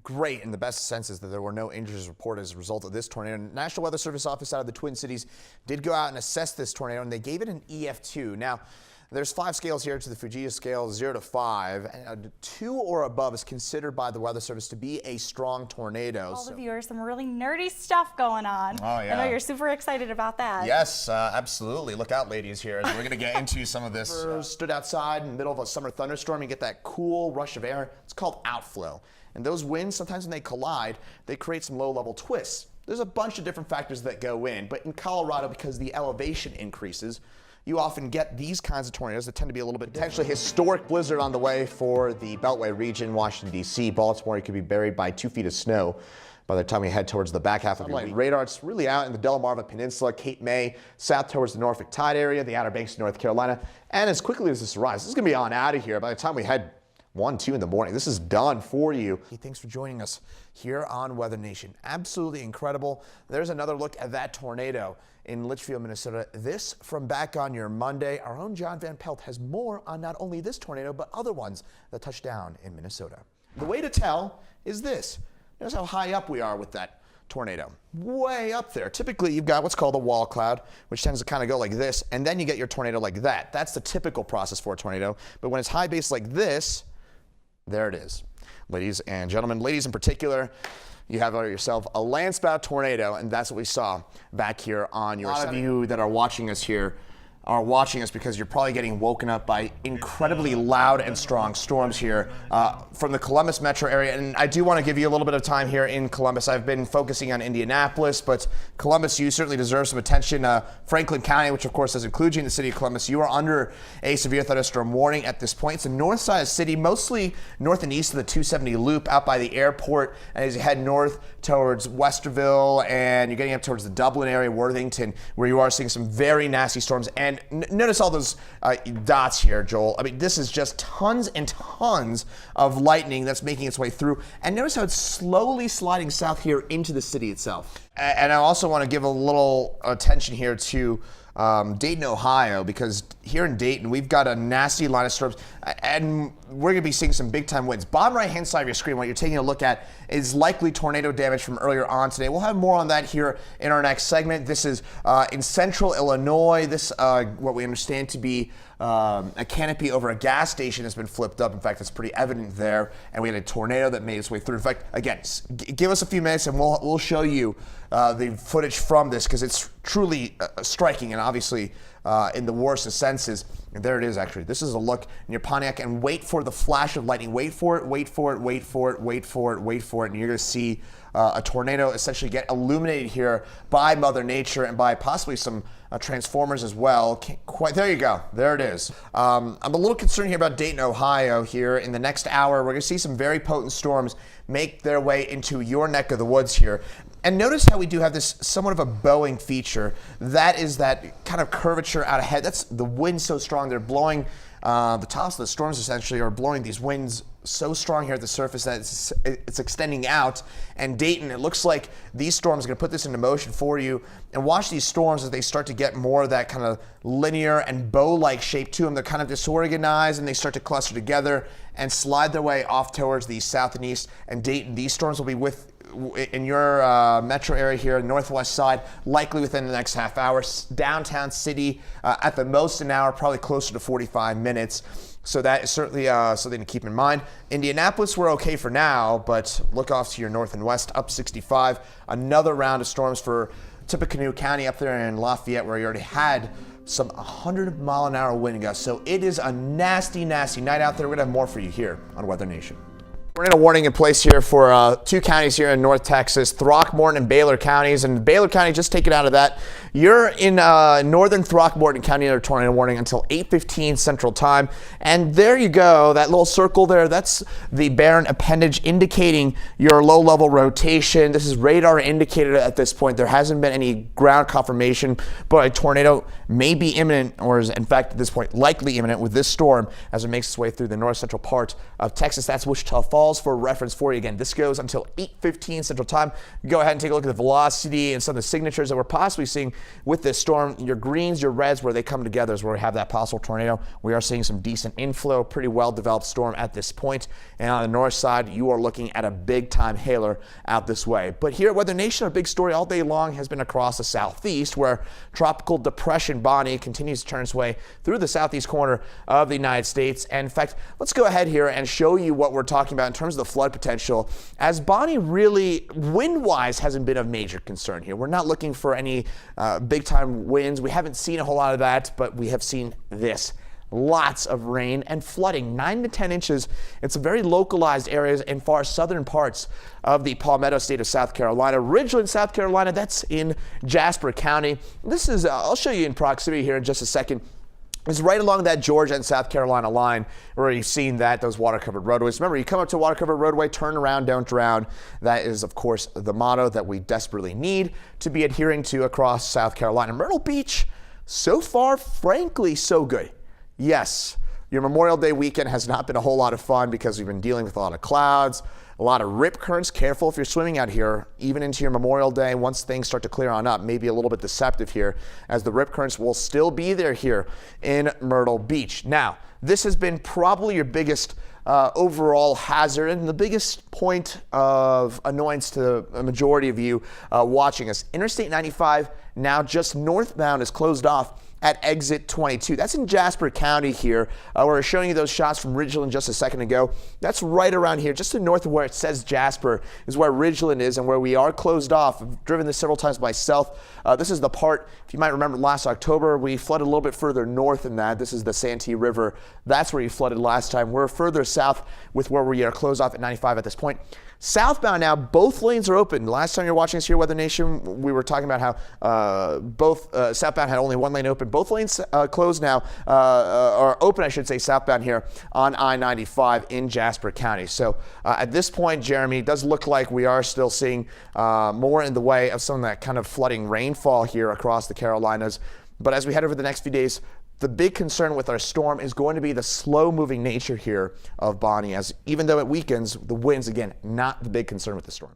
great in the best senses that there were no injuries reported as a result of this tornado. National Weather Service office out of the Twin Cities did go out and assess this tornado, and they gave it an EF2. Now, there's 5 scales here to the Fujita scale, 0 to 5. And 2 or above is considered by the Weather Service to be a strong tornado. All the viewers, some really nerdy stuff going on. Oh, yeah. I know you're super excited about that. Yes, absolutely. Look out, ladies, here. We're going to get into some of this. Stood outside in the middle of a summer thunderstorm. You get that cool rush of air. It's called outflow. And those winds, sometimes when they collide, they create some low-level twists. There's a bunch of different factors that go in. But in Colorado, because the elevation increases, you often get these kinds of tornadoes that tend to be a little bit potentially historic blizzard on the way for the Beltway region, Washington, D.C., Baltimore. You could be buried by 2 feet of snow by the time we head towards the back half of the week. Radar, it's really out in the Delmarva Peninsula, Cape May, south towards the Norfolk Tide area, the Outer Banks of North Carolina. And as quickly as this arrives, this is going to be on out of here by the time we head 1, 2 in the morning. This is done for you. Thanks for joining us here on Weather Nation. Absolutely incredible. There's another look at that tornado in Litchfield, Minnesota. This from back on your Monday. Our own John Van Pelt has more on not only this tornado, but other ones that touched down in Minnesota. The way to tell is this. Notice how high up we are with that tornado. Way up there. Typically, you've got what's called a wall cloud, which tends to kind of go like this, and then you get your tornado like that. That's the typical process for a tornado. But when it's high base like this, there it is. Ladies and gentlemen, ladies in particular, you have yourself a landspout tornado, and that's what we saw back here on your. A lot of you that are watching us here are watching us because you're probably getting woken up by incredibly loud and strong storms here from the Columbus metro area. And I do want to give you a little bit of time here in Columbus. I've been focusing on Indianapolis, but Columbus, you certainly deserve some attention. Franklin County, which of course does include you in the city of Columbus, you are under a severe thunderstorm warning at this point. It's the north side of the city, mostly north and east of the 270 loop out by the airport. And as you head north towards Westerville and you're getting up towards the Dublin area, Worthington, where you are seeing some very nasty storms. And notice all those dots here, Joel. I mean, this is just tons and tons of lightning that's making its way through. And notice how it's slowly sliding south here into the city itself. And I also want to give a little attention here to Dayton, Ohio, because here in Dayton, we've got a nasty line of storms, and we're going to be seeing some big-time winds. Bottom right-hand side of your screen, what you're taking a look at is likely tornado damage from earlier on today. We'll have more on that here in our next segment. This is in central Illinois. This, what we understand to be a canopy over a gas station has been flipped up. In fact, it's pretty evident there, and we had a tornado that made its way through. In fact, again, give us a few minutes, and we'll show you the footage from this, because it's truly striking and obviously in the worst of senses. And there it is, actually. This is a look in your Pontiac, and wait for the flash of lightning. Wait for it, wait for it, wait for it, wait for it, wait for it, and you're going to see a tornado essentially get illuminated here by Mother Nature and by possibly some transformers as well. There you go. There it is. I'm a little concerned here about Dayton, Ohio here. In the next hour, we're going to see some very potent storms make their way into your neck of the woods here. And notice how we do have this somewhat of a bowing feature. That is that kind of curvature out ahead. That's the wind so strong. They're blowing, the tops of the storms essentially are blowing these winds so strong here at the surface that it's extending out. And Dayton, it looks like these storms are going to put this into motion for you. And watch these storms as they start to get more of that kind of linear and bow-like shape to them. They're kind of disorganized, and they start to cluster together and slide their way off towards the south and east. And Dayton, these storms will be in your metro area here, northwest side, likely within the next half hour. Downtown city, at the most an hour, probably closer to 45 minutes. So that is certainly something to keep in mind. Indianapolis, we're okay for now, but look off to your north and west, up 65. Another round of storms for Tippecanoe County up there in Lafayette, where you already had some 100-mile-an-hour wind gusts. So it is a nasty, nasty night out there. We're going to have more for you here on Weather Nation. We're in a warning in place here for 2 counties here in North Texas, Throckmorton and Baylor counties. And Baylor County, just take it out of that. You're in northern Throckmorton County under tornado warning until 8:15 Central Time. And there you go, that little circle there, that's the barren appendage indicating your low-level rotation. This is radar indicated at this point. There hasn't been any ground confirmation, but a tornado may be imminent, or is in fact at this point likely imminent with this storm as it makes its way through the north central part of Texas. That's Wichita Falls. For reference for you again. This goes until 8:15 Central Time. Go ahead and take a look at the velocity and some of the signatures that we're possibly seeing with this storm. Your greens, your reds, where they come together is where we have that possible tornado. We are seeing some decent inflow, pretty well-developed storm at this point. And on the north side, you are looking at a big-time hailer out this way. But here at Weather Nation, our big story all day long has been across the southeast, where Tropical Depression Bonnie continues to turn its way through the southeast corner of the United States. And in fact, let's go ahead here and show you what we're talking about in terms of the flood potential, as Bonnie really, wind-wise, hasn't been of major concern here. We're not looking for any big-time winds. We haven't seen a whole lot of that, but we have seen this. Lots of rain and flooding, 9 to 10 inches in some very localized areas in far southern parts of the Palmetto State of South Carolina. Ridgeland, South Carolina, that's in Jasper County. This is, I'll show you in proximity here in just a second. It's right along that Georgia and South Carolina line where you've seen that, those water-covered roadways. Remember, you come up to a water-covered roadway, turn around, don't drown. That is, of course, the motto that we desperately need to be adhering to across South Carolina. Myrtle Beach, so far, frankly, so good. Yes, your Memorial Day weekend has not been a whole lot of fun because we've been dealing with a lot of clouds, a lot of rip currents. Careful if you're swimming out here, even into your Memorial Day. Once things start to clear on up, maybe a little bit deceptive here, as the rip currents will still be there here in Myrtle Beach. Now, this has been probably your biggest overall hazard and the biggest point of annoyance to a majority of you watching us. Interstate 95, now just northbound, is closed off at exit 22. That's in Jasper County here. We're showing you those shots from Ridgeland just a second ago. That's right around here, just to the north of where it says Jasper is where Ridgeland is and where we are closed off. I've driven this several times myself. This is the part, if you might remember last October, we flooded a little bit further north than that. This is the Santee River. That's where you flooded last time. We're further south with where we are closed off at 95 at this point. Southbound now, both lanes are open. Last time you were watching us here, Weather Nation, we were talking about how both southbound had only one lane open. Both lanes closed now, or open, I should say, southbound here on I-95 in Jasper County. So at this point, Jeremy, it does look like we are still seeing more in the way of some of that kind of flooding rainfall here across the Carolinas. But as we head over the next few days, the big concern with our storm is going to be the slow-moving nature here of Bonnie, as even though it weakens, the winds, again, not the big concern with the storm.